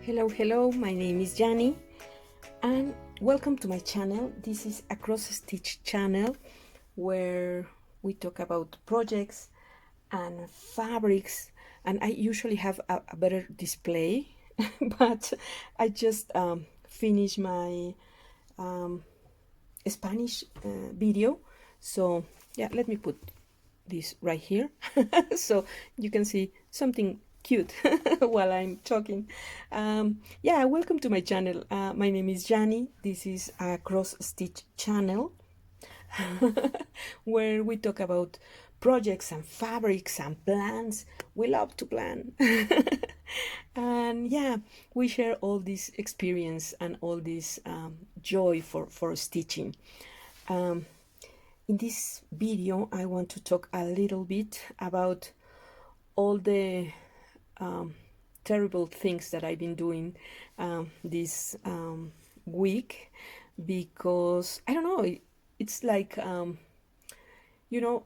Hello, my name is Yanni and welcome to my channel. This is a cross stitch channel where we talk about projects and fabrics, and I usually have a better display but I just finished my Spanish video, so yeah, let me put this right here so you can see something cute while I'm talking. Yeah, welcome to my channel. My name is Yanni. This is a cross stitch channel where we talk about projects and fabrics and plans. We love to plan and yeah, we share all this experience and all this joy for stitching. In this video I want to talk a little bit about all the terrible things that I've been doing this week, because I don't know, it's like you know,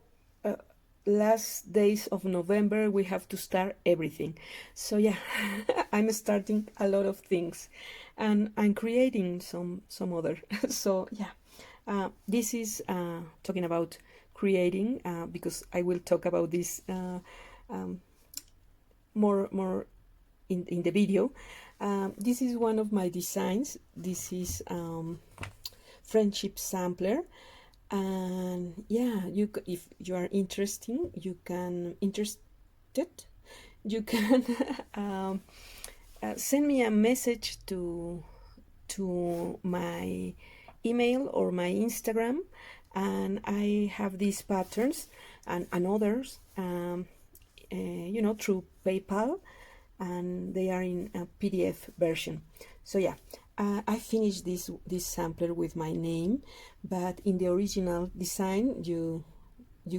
last days of November we have to start everything. So yeah, I'm starting a lot of things and I'm creating some other so yeah, this is talking about creating, because I will talk about this more in the video. This is one of my designs. This is friendship sampler, and yeah, if you are interested you can send me a message to my email or my Instagram, and I have these patterns and others you know, through PayPal, and they are in a PDF version. So yeah, I finished this sampler with my name, but in the original design you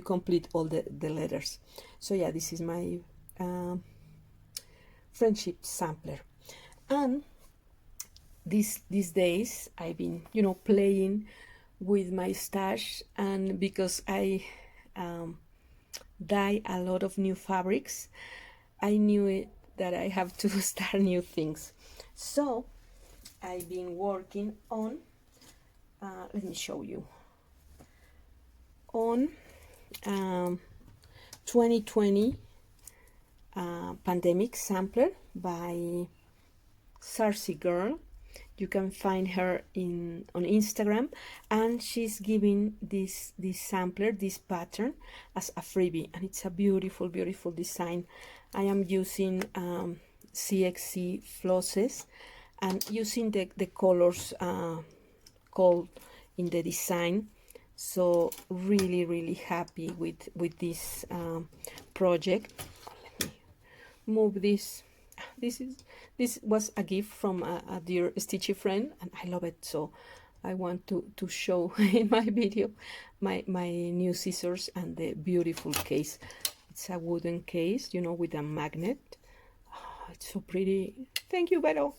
complete all the letters. So yeah, this is my friendship sampler, and these days I've been, you know, playing with my stash, and because I dye a lot of new fabrics, I knew that I have to start new things. So I've been working on let me show you, on 2020 pandemic sampler by Sarcy Girl. You can find her on Instagram, and she's giving this sampler, this pattern, as a freebie, and it's a beautiful design. I am using CXC flosses and using the colors called in the design. So really happy with this project. Let me move this. This was a gift from a dear Stitchy friend, and I love it, so I want to show in my video my new scissors and the beautiful case. It's a wooden case, you know, with a magnet. Oh, it's so pretty. Thank you, Vero.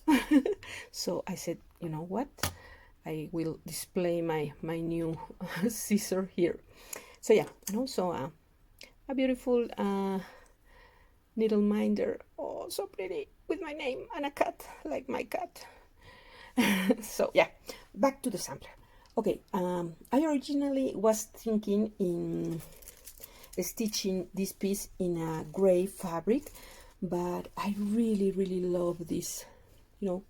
So I said, you know what, I will display my new scissor here. So yeah, and also a beautiful needle minder. Oh, so pretty, with my name and a cat, like my cat. So yeah, back to the sampler. Okay, I originally was thinking in stitching this piece in a gray fabric, but I really love this, you know,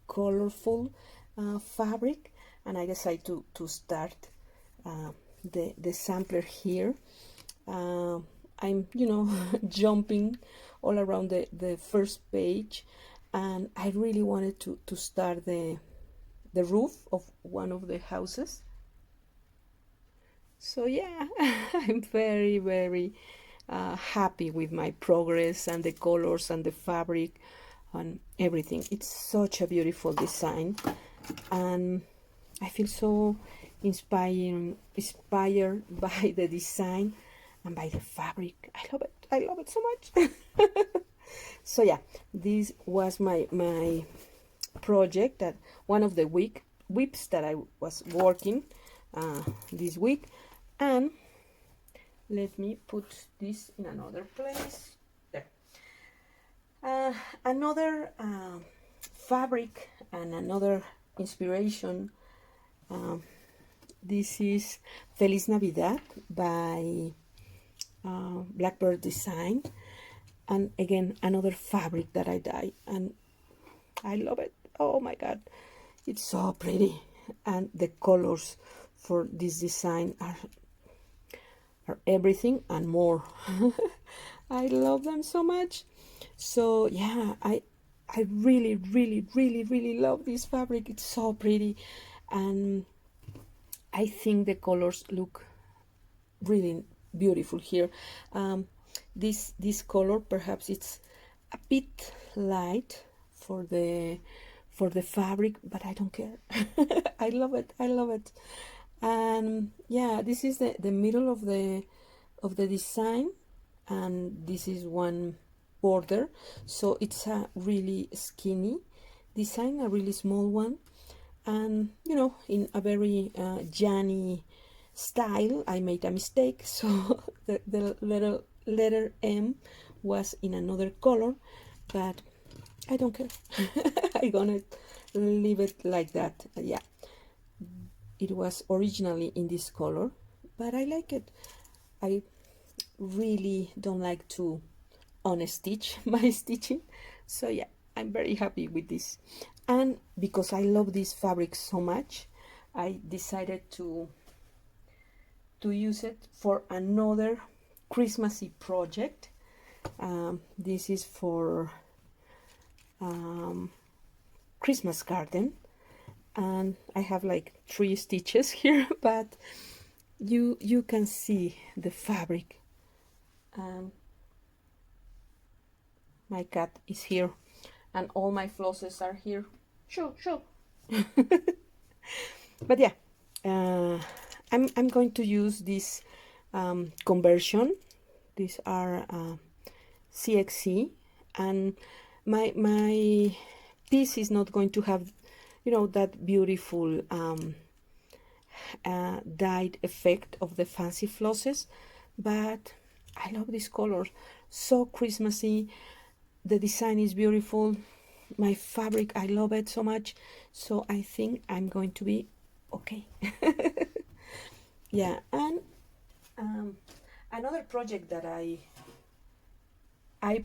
colorful fabric, and I decided to start the sampler here. I'm, you know, jumping all around the first page, and I really wanted to start the roof of one of the houses. So yeah, I'm very happy with my progress and the colors and the fabric and everything. It's such a beautiful design, and I feel so inspired by the design and by the fabric. I love it so much. So yeah, this was my project, that one of the whips that I was working this week. And let me put this in another place. There. Another fabric and another inspiration. This is Feliz Navidad by Blackbird Design, and again another fabric that I dyed, and I love it. Oh my god, it's so pretty, and the colors for this design are everything and more. I love them so much. So yeah, I really love this fabric. It's so pretty, and I think the colors look really beautiful here. This color, perhaps it's a bit light for the fabric, but I don't care. I love it. I love it. And yeah, this is the middle of the design, and this is one border, so it's a really skinny design, a really small one, and you know, in a very Janny style. I made a mistake, so the letter M was in another color, but I don't care. I'm gonna leave it like that. Yeah, it was originally in this color, but I like it. I really don't like to unstitch my stitching, so yeah, I'm very happy with this. And because I love this fabric so much, I decided to use it for another Christmassy project. This is for Christmas garden, and I have like 3 stitches here, but you can see the fabric. My cat is here, and all my flosses are here. Sure. But yeah, I'm going to use this conversion. These are CXC, and my piece is not going to have, you know, that beautiful dyed effect of the fancy flosses, but I love these colors, so Christmassy. The design is beautiful. My fabric, I love it so much, so I think I'm going to be okay. Yeah, and another project that I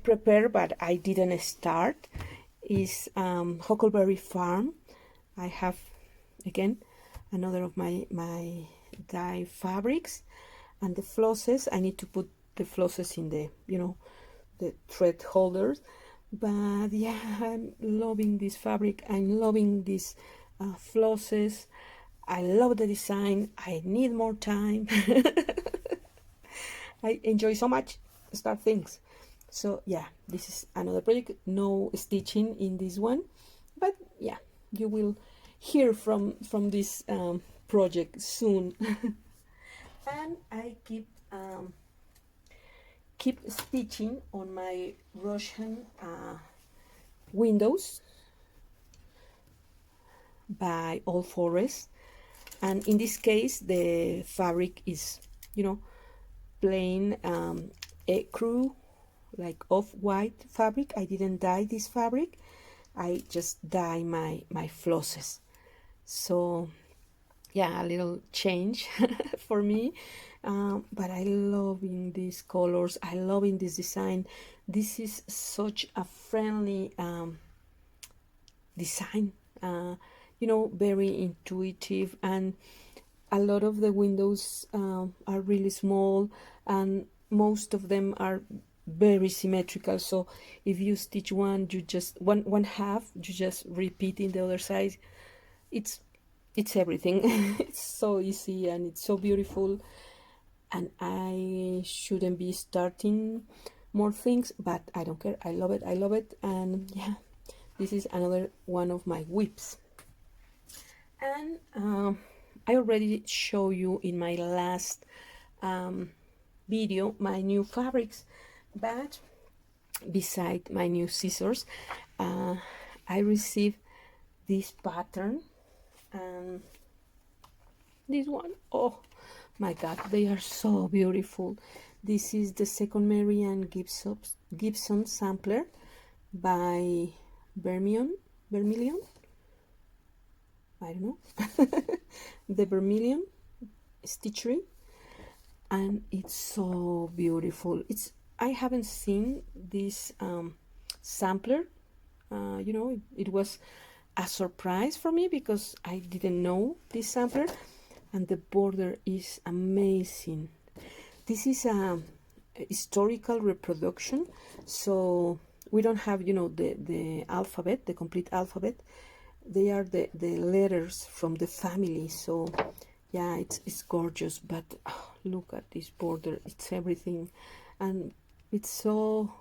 prepared but I didn't start is Huckleberry Farm. I have again another of my dye fabrics, and the flosses, I need to put the flosses in the, you know, the thread holders. But yeah, I'm loving this fabric. I'm loving these flosses. I love the design. I need more time. I enjoy so much start things. So yeah, this is another project. No stitching in this one, but yeah, you will hear from this project soon. And I keep stitching on my Russian windows by All Forest, and in this case the fabric is, you know, plain ecru, like off-white fabric. I didn't dye this fabric, I just dye my flosses. So yeah, a little change for me, but I loving these colors. I loving this design. This is such a friendly design, you know, very intuitive, and a lot of the windows are really small, and most of them are very symmetrical. So if you stitch one, you just one half, you just repeat in the other side. It's everything. It's so easy and it's so beautiful, and I shouldn't be starting more things, but I don't care. I love it. And yeah, this is another one of my whips. And I already show you in my last video my new fabrics, but beside my new scissors, I received this pattern, and this one, oh my god, they are so beautiful. This is the Second Mary and Gibson sampler by Bermion. vermilion, I don't know, the vermilion stitchery, and it's so beautiful. I haven't seen this sampler. You know, it was a surprise for me because I didn't know this sampler, and the border is amazing. This is a historical reproduction, so we don't have, you know, the alphabet, the complete alphabet. They are the letters from the family. So yeah, it's gorgeous. But oh, look at this border, it's everything, and it's so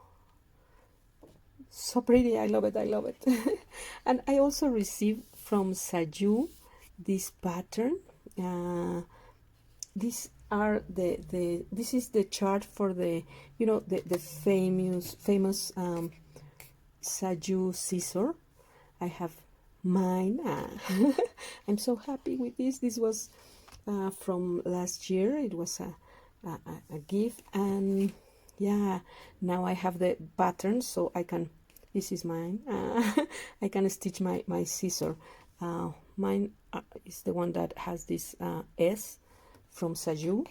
pretty. I love it, I love it. And I also received from Saju this pattern. These are this is the chart for the, you know, the famous Saju scissor. I have mine. I'm so happy with this. This was from last year. It was a gift, and yeah, now I have the pattern, so I can, this is mine. I can stitch my scissor. Mine is the one that has this S from Saju.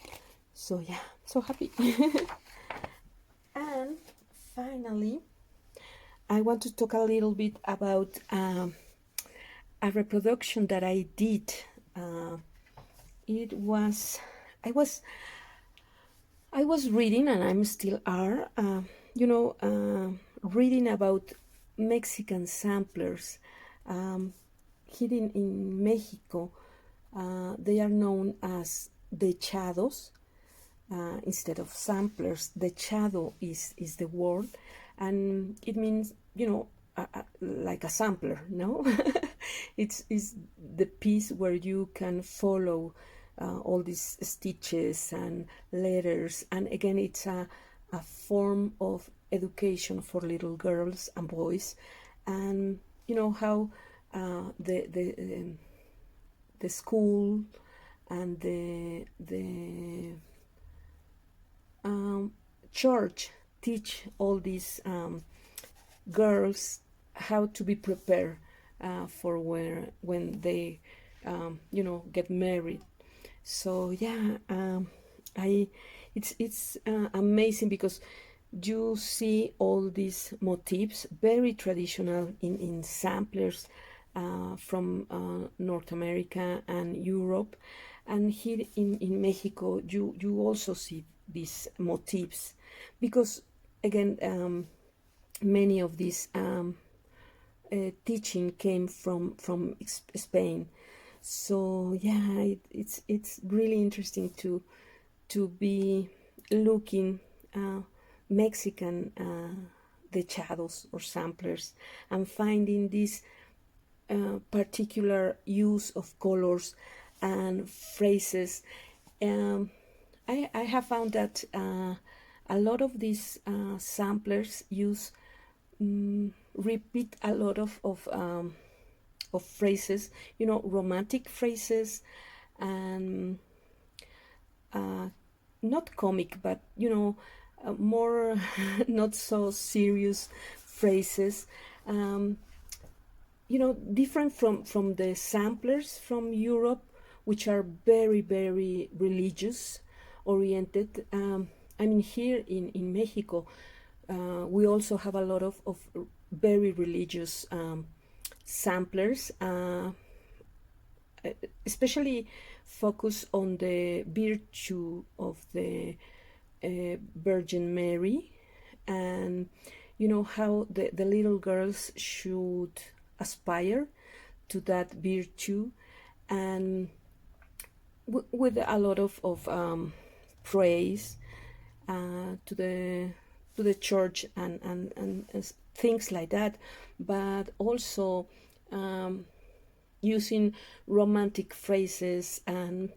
So yeah, so happy. And finally, I want to talk a little bit about a reproduction that I did. It was, I was reading, and I'm still are, you know, reading about Mexican samplers. Here in Mexico, they are known as Dechados instead of samplers. Dechado is the word, and it means, you know, like a sampler, no? it's the piece where you can follow all these stitches and letters, and again, it's a form of education for little girls and boys. And you know how the school and the church teach all these girls how to be prepared for when they you know, get married. So yeah, it's amazing because you see all these motifs, very traditional in samplers from North America and Europe, and here in Mexico you also see these motifs, because again, many of these teaching came from Spain. So yeah, it's really interesting to be looking Mexican dechados or samplers and finding this particular use of colors and phrases. I have found that a lot of these samplers use repeat a lot of phrases, you know, romantic phrases, and not comic, but you know, more not so serious phrases. You know, different from the samplers from Europe, which are very religious oriented. I mean, here in Mexico, we also have a lot of very religious samplers, especially focus on the virtue of the Virgin Mary, and you know how the little girls should aspire to that virtue, and with a lot of praise to the church and things like that, but also using romantic phrases and,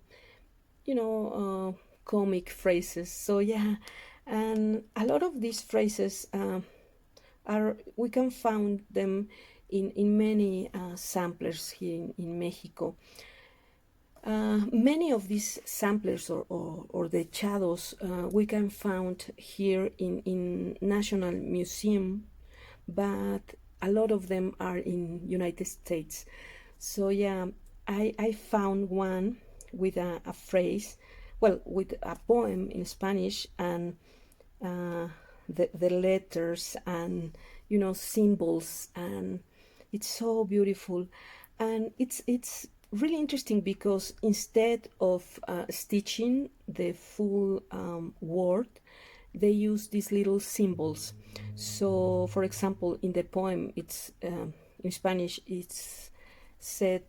you know, comic phrases. So yeah, and a lot of these phrases are, we can find them in many samplers here in Mexico. Many of these samplers or dechados we can find here in National Museum, but a lot of them are in United States. So yeah, I found one with a phrase, well, with a poem in Spanish, and the letters and symbols, and it's so beautiful. And it's really interesting because instead of stitching the full word, they use these little symbols. So for example, in the poem, it's in Spanish, it's said,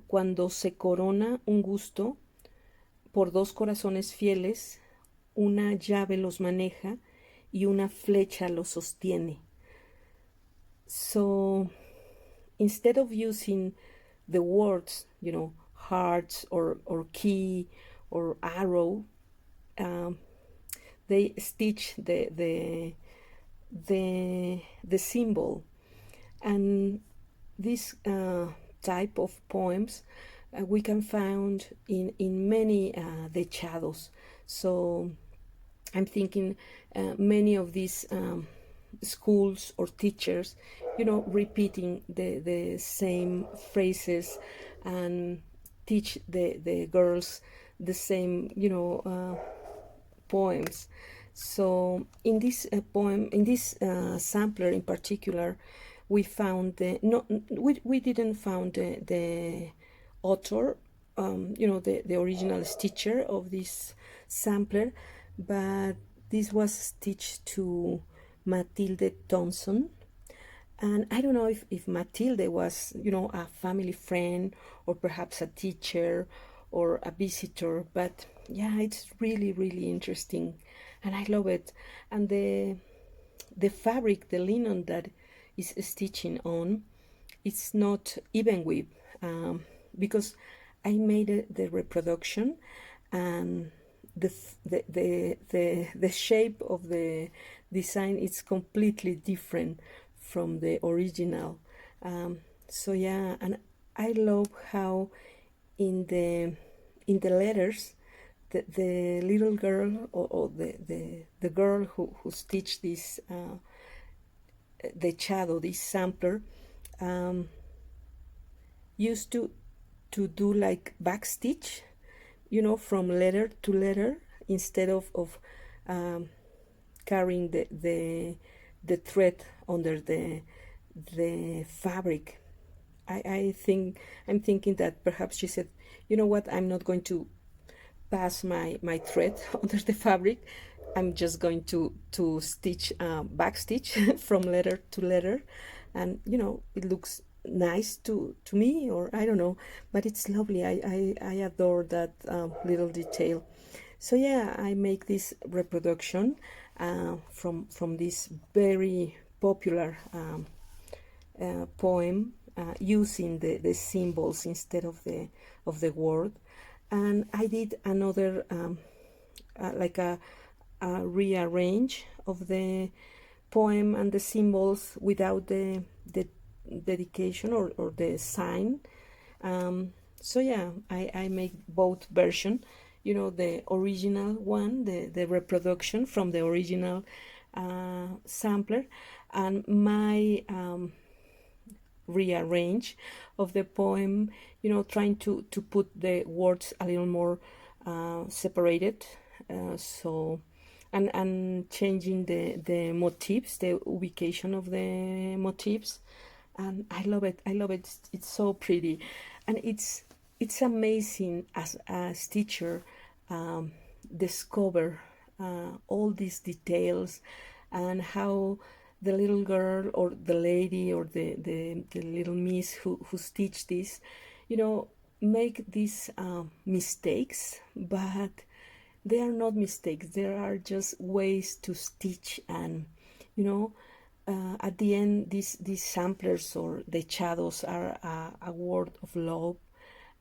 cuando se corona un gusto por dos corazones fieles, una llave los maneja y una flecha los sostiene. So instead of using the words, hearts or key or arrow, they stitch the symbol. And this type of poems we can find in many Dechados. So I'm thinking many of these schools or teachers, repeating the same phrases and teach the girls the same, poems. So in this poem, in this sampler in particular, we found we didn't found the author, the original stitcher of this sampler, but this was stitched to Matilde Thompson. And I don't know if Matilde was, a family friend or perhaps a teacher or a visitor, but yeah, it's really, really interesting, and I love it. And the fabric, the linen that is stitching on, it's not even weave, because I made the reproduction, and the shape of the design is completely different from the original. So yeah, and I love how in the letters, the little girl, or the girl who stitched this Dechado, this sampler, used to do like backstitch, from letter to letter, instead of carrying the thread under the fabric. I'm thinking that perhaps she said, you know what, I'm not going to pass my thread under the fabric. I'm just going to stitch, backstitch from letter to letter, and it looks nice to me, or I don't know, but it's lovely. I adore that little detail. So yeah, I make this reproduction from this very popular poem, using the symbols instead of the word. And I did another like a rearrange of the poem and the symbols without the dedication or the sign. So yeah, I make both version, the original one, the reproduction from the original sampler, and my rearrange of the poem, trying to put the words a little more separated, so and changing the motifs, the ubication of the motifs. And I love it. It's so pretty, and it's amazing as a stitcher, discover all these details, and how the little girl or the lady or the little miss who stitched this, make these mistakes, but they are not mistakes. There are just ways to stitch, and at the end, these samplers or Dechados are a word of love,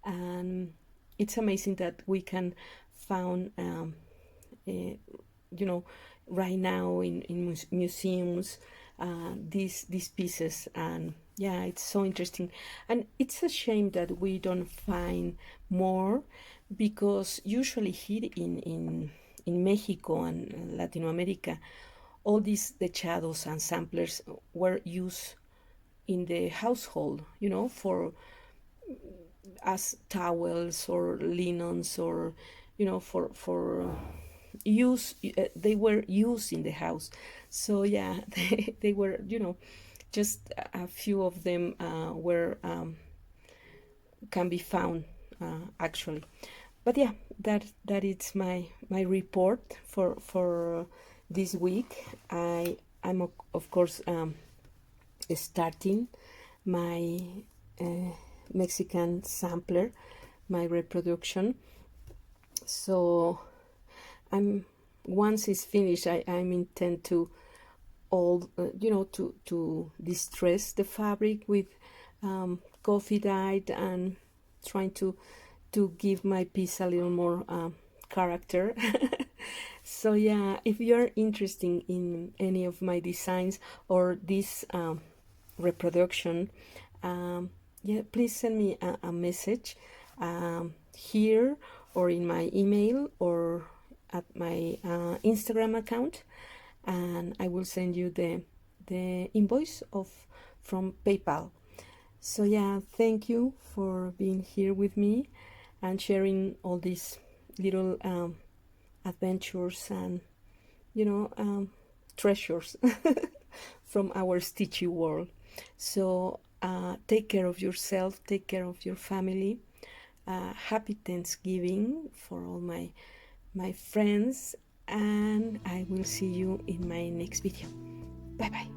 and it's amazing that we can found right now in museums these pieces. And yeah, it's so interesting, and it's a shame that we don't find more, because usually here in Mexico and Latin America, all these Dechados and samplers were used in the household, you know, for as towels or linens, or you know, for use. They were used in the house. So yeah, they were, you know, just a few of them were can be found actually. But yeah, that is my report for this week. I'm of course starting my Mexican sampler, my reproduction. So I'm once it's finished, I'm intend to all you know, to distress the fabric with coffee dyed, and trying to give my piece a little more character. So yeah, if you're interested in any of my designs or this reproduction, yeah, please send me a message here, or in my email, or at my Instagram account, and I will send you the invoice from PayPal. So yeah, thank you for being here with me and sharing all these little adventures and, you know, treasures from our Stitchy world. So take care of yourself, take care of your family. Happy Thanksgiving for all my friends, and I will see you in my next video. Bye bye.